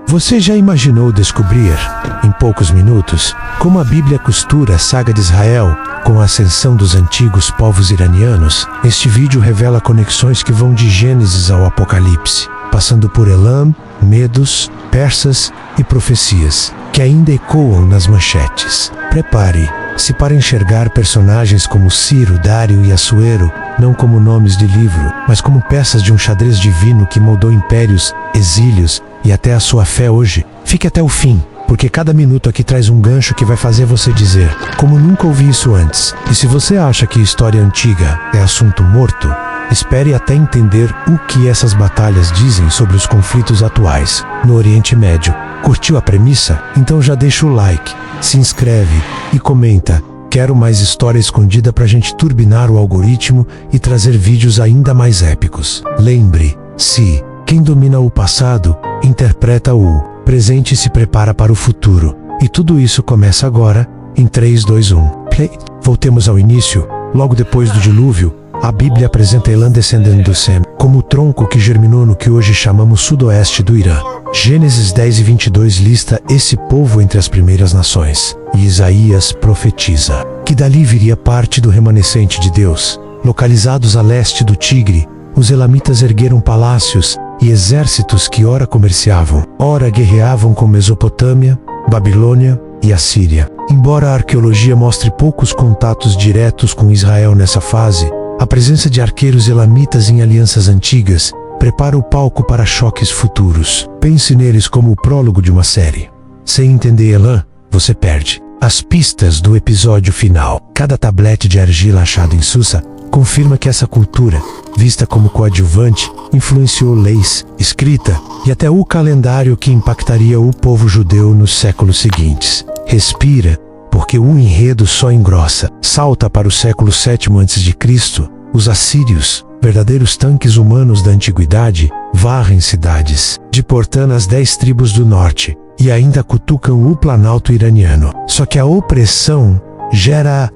Você já imaginou descobrir, em poucos minutos, como a Bíblia costura a saga de Israel com a ascensão dos antigos povos iranianos? Este vídeo revela conexões que vão de Gênesis ao Apocalipse, passando por Elam, Medos, Persas e profecias, que ainda ecoam nas manchetes. Prepare-se para enxergar personagens como Ciro, Dário e Assuero, não como nomes de livro, mas como peças de um xadrez divino que moldou impérios, exílios e até a sua fé hoje. Fique até o fim, porque cada minuto aqui traz um gancho que vai fazer você dizer: como nunca ouvi isso antes. E se você acha que história antiga é assunto morto, espere até entender o que essas batalhas dizem sobre os conflitos atuais no Oriente Médio. Curtiu a premissa? Então já deixa o like, se inscreve e comenta. Quero mais história escondida pra gente turbinar o algoritmo e trazer vídeos ainda mais épicos. Lembre-se, quem domina o passado, interpreta o presente e se prepara para o futuro. E tudo isso começa agora, em 3, 2, 1. Play. Voltemos ao início. Logo depois do dilúvio, a Bíblia apresenta Elam descendendo do Sem, como o tronco que germinou no que hoje chamamos sudoeste do Irã. Gênesis 10 e 22 lista esse povo entre as primeiras nações. E Isaías profetiza que dali viria parte do remanescente de Deus. Localizados a leste do Tigre, os elamitas ergueram palácios e exércitos que ora comerciavam, ora guerreavam com Mesopotâmia, Babilônia e Assíria. Embora a arqueologia mostre poucos contatos diretos com Israel nessa fase, a presença de arqueiros elamitas em alianças antigas prepara o palco para choques futuros. Pense neles como o prólogo de uma série. Sem entender Elam, você perde as pistas do episódio final. Cada tablete de argila achado em Susa confirma que essa cultura, vista como coadjuvante, influenciou leis, escrita e até o calendário que impactaria o povo judeu nos séculos seguintes. Respira, porque o enredo só engrossa. Salta para o século VII a.C., os assírios, verdadeiros tanques humanos da antiguidade, varrem cidades, deportando as 10 tribos do norte, e ainda cutucam o planalto iraniano. Só que a opressão gera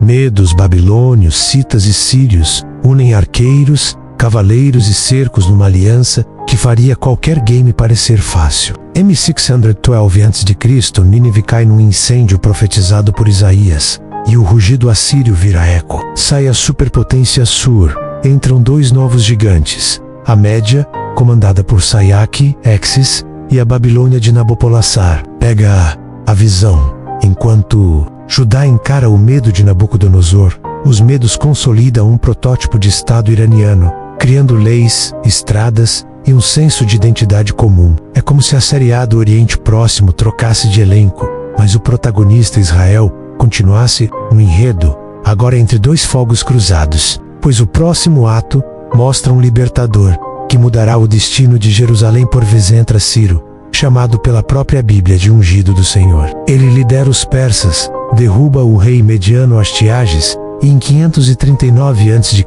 Medos, babilônios, citas e sírios unem arqueiros, cavaleiros e cercos numa aliança que faria qualquer game parecer fácil. M612 a.C., Nínive cai num incêndio profetizado por Isaías, e o rugido assírio vira eco. Sai a superpotência Assur, entram 2 novos gigantes, a Média, comandada por Sayaki, Exis, e a Babilônia de Nabopolassar. Pega a visão. Enquanto Judá encara o medo de Nabucodonosor, os Medos consolidam um protótipo de Estado iraniano, criando leis, estradas e um senso de identidade comum. É como se a série A do Oriente Próximo trocasse de elenco, mas o protagonista Israel continuasse no enredo, agora entre 2 fogos cruzados, pois o próximo ato mostra um libertador que mudará o destino de Jerusalém por Vesentra Ciro, chamado pela própria Bíblia de ungido do Senhor. Ele lidera os persas, derruba o rei mediano Astiages e em 539 a.C.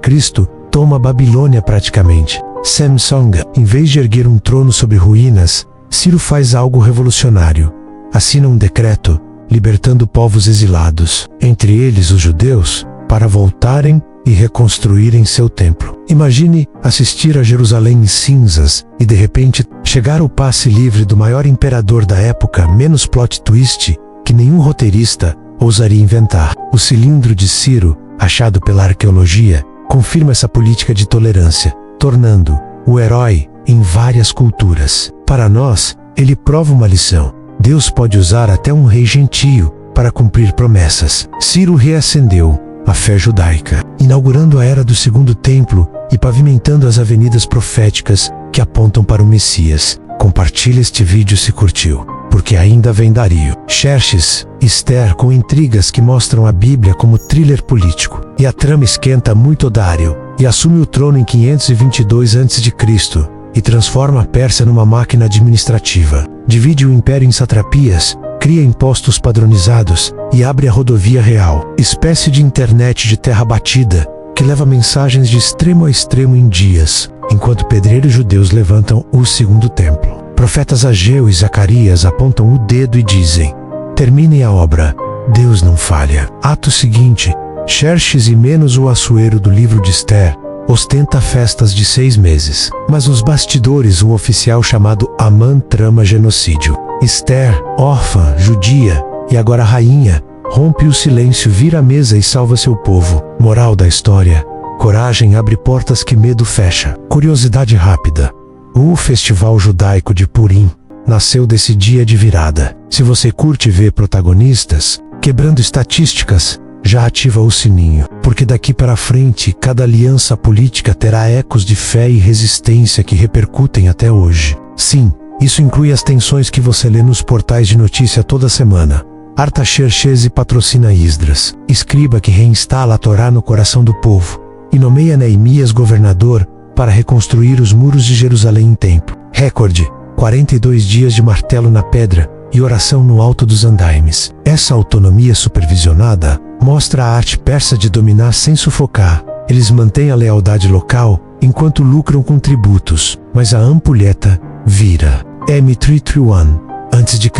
toma a Babilônia praticamente. Samsung, em vez de erguer um trono sobre ruínas, Ciro faz algo revolucionário. Assina um decreto, libertando povos exilados, entre eles os judeus, para voltarem e reconstruírem seu templo. Imagine assistir a Jerusalém em cinzas e de repente chegar o passe livre do maior imperador da época, menos plot twist que nenhum roteirista ousaria inventar. O cilindro de Ciro, achado pela arqueologia, confirma essa política de tolerância, tornando o herói em várias culturas. Para nós, ele prova uma lição. Deus pode usar até um rei gentio para cumprir promessas. Ciro reacendeu a fé judaica, inaugurando a era do Segundo Templo e pavimentando as avenidas proféticas que apontam para o Messias. Compartilhe este vídeo se curtiu, porque ainda vem Dario. Xerxes, Esther com intrigas que mostram a Bíblia como thriller político. E a trama esquenta muito Dário, e assume o trono em 522 a.C. e transforma a Pérsia numa máquina administrativa. Divide o império em satrapias, cria impostos padronizados e abre a rodovia real, espécie de internet de terra batida, que leva mensagens de extremo a extremo em dias, enquanto pedreiros judeus levantam o Segundo Templo. Profetas Ageu e Zacarias apontam o dedo e dizem: terminem a obra, Deus não falha. Ato seguinte, Xerxes e Menos o Assuero do livro de Esther ostenta festas de 6 meses. Mas nos bastidores, um oficial chamado Amã trama genocídio. Esther, órfã, judia e agora rainha, rompe o silêncio, vira a mesa e salva seu povo. Moral da história: coragem abre portas que medo fecha. Curiosidade rápida: o Festival Judaico de Purim nasceu desse dia de virada. Se você curte ver protagonistas quebrando estatísticas, já ativa o sininho, porque daqui para frente cada aliança política terá ecos de fé e resistência que repercutem até hoje. Sim, isso inclui as tensões que você lê nos portais de notícia toda semana. Artaxerxes patrocina Esdras, escriba que reinstala a Torá no coração do povo, e nomeia Neemias governador para reconstruir os muros de Jerusalém em tempo. Recorde: 42 dias de martelo na pedra e oração no alto dos andaimes. Essa autonomia supervisionada mostra a arte persa de dominar sem sufocar. Eles mantêm a lealdade local enquanto lucram com tributos, mas a ampulheta vira. M331 a.C.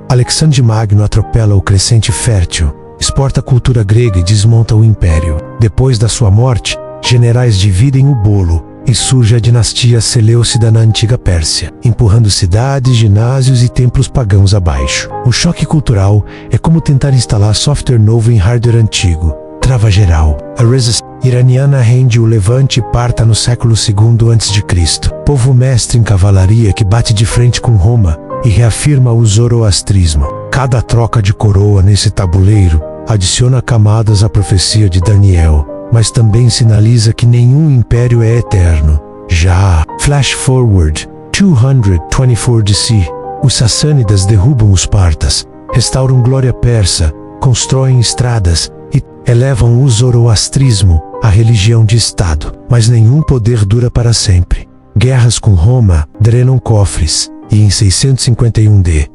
Alexandre Magno atropela o crescente fértil, exporta a cultura grega e desmonta o império. Depois da sua morte, generais dividem o bolo e surge a dinastia Seleucida na antiga Pérsia, empurrando cidades, ginásios e templos pagãos abaixo. O choque cultural é como tentar instalar software novo em hardware antigo. Trava geral. A resistência iraniana rende o Levante e Parta no século II a.C. Povo mestre em cavalaria que bate de frente com Roma e reafirma o zoroastrismo. Cada troca de coroa nesse tabuleiro adiciona camadas à profecia de Daniel, mas também sinaliza que nenhum império é eterno. Já Flash Forward 224 DC, os sassânidas derrubam os partas, restauram glória persa, constroem estradas e elevam o zoroastrismo à religião de Estado. Mas nenhum poder dura para sempre. Guerras com Roma drenam cofres, e em 651D,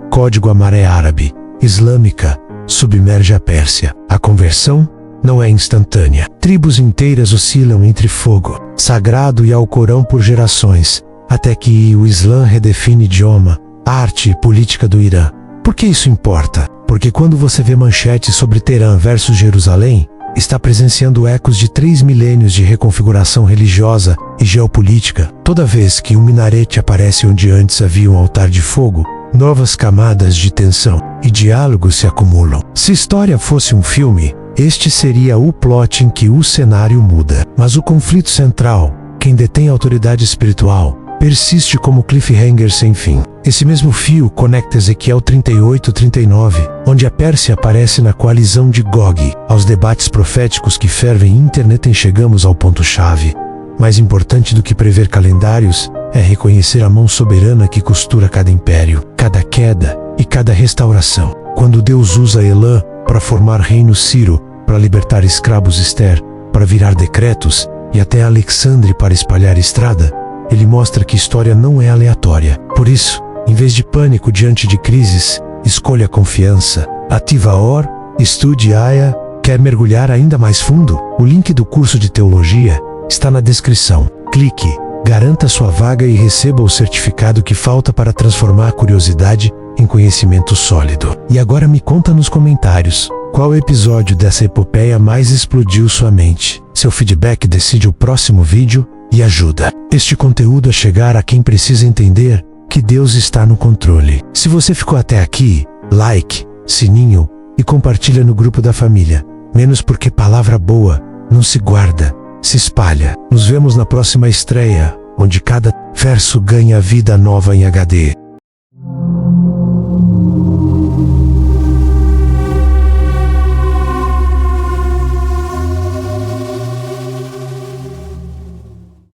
Código a Maré Árabe Islâmica submerge a Pérsia. A conversão não é instantânea. Tribos inteiras oscilam entre fogo sagrado e Alcorão por gerações, até que o Islã redefine idioma, arte e política do Irã. Por que isso importa? Porque quando você vê manchetes sobre Teherã versus Jerusalém, está presenciando ecos de 3 milênios de reconfiguração religiosa e geopolítica. Toda vez que um minarete aparece onde antes havia um altar de fogo, novas camadas de tensão e diálogo se acumulam. Se história fosse um filme, este seria o plot em que o cenário muda. Mas o conflito central, quem detém a autoridade espiritual, persiste como cliffhanger sem fim. Esse mesmo fio conecta Ezequiel 38-39, onde a Pérsia aparece na coalizão de Gog, aos debates proféticos que fervem internet. Chegamos ao ponto-chave. Mais importante do que prever calendários é reconhecer a mão soberana que costura cada império, cada queda e cada restauração. Quando Deus usa Elã para formar reino Ciro, para libertar escravos Esther, para virar decretos e até Alexandre para espalhar estrada, ele mostra que história não é aleatória. Por isso, em vez de pânico diante de crises, escolha confiança. Ativa Or, estude Aya. Quer mergulhar ainda mais fundo? O link do curso de teologia está na descrição. Clique, garanta sua vaga e receba o certificado que falta para transformar a curiosidade em conhecimento sólido. E agora me conta nos comentários, qual episódio dessa epopeia mais explodiu sua mente? Seu feedback decide o próximo vídeo e ajuda este conteúdo a chegar a quem precisa entender que Deus está no controle. Se você ficou até aqui, like, sininho e compartilha no grupo da família. Menos porque palavra boa não se guarda, se espalha. Nos vemos na próxima estreia, onde cada verso ganha vida nova em HD.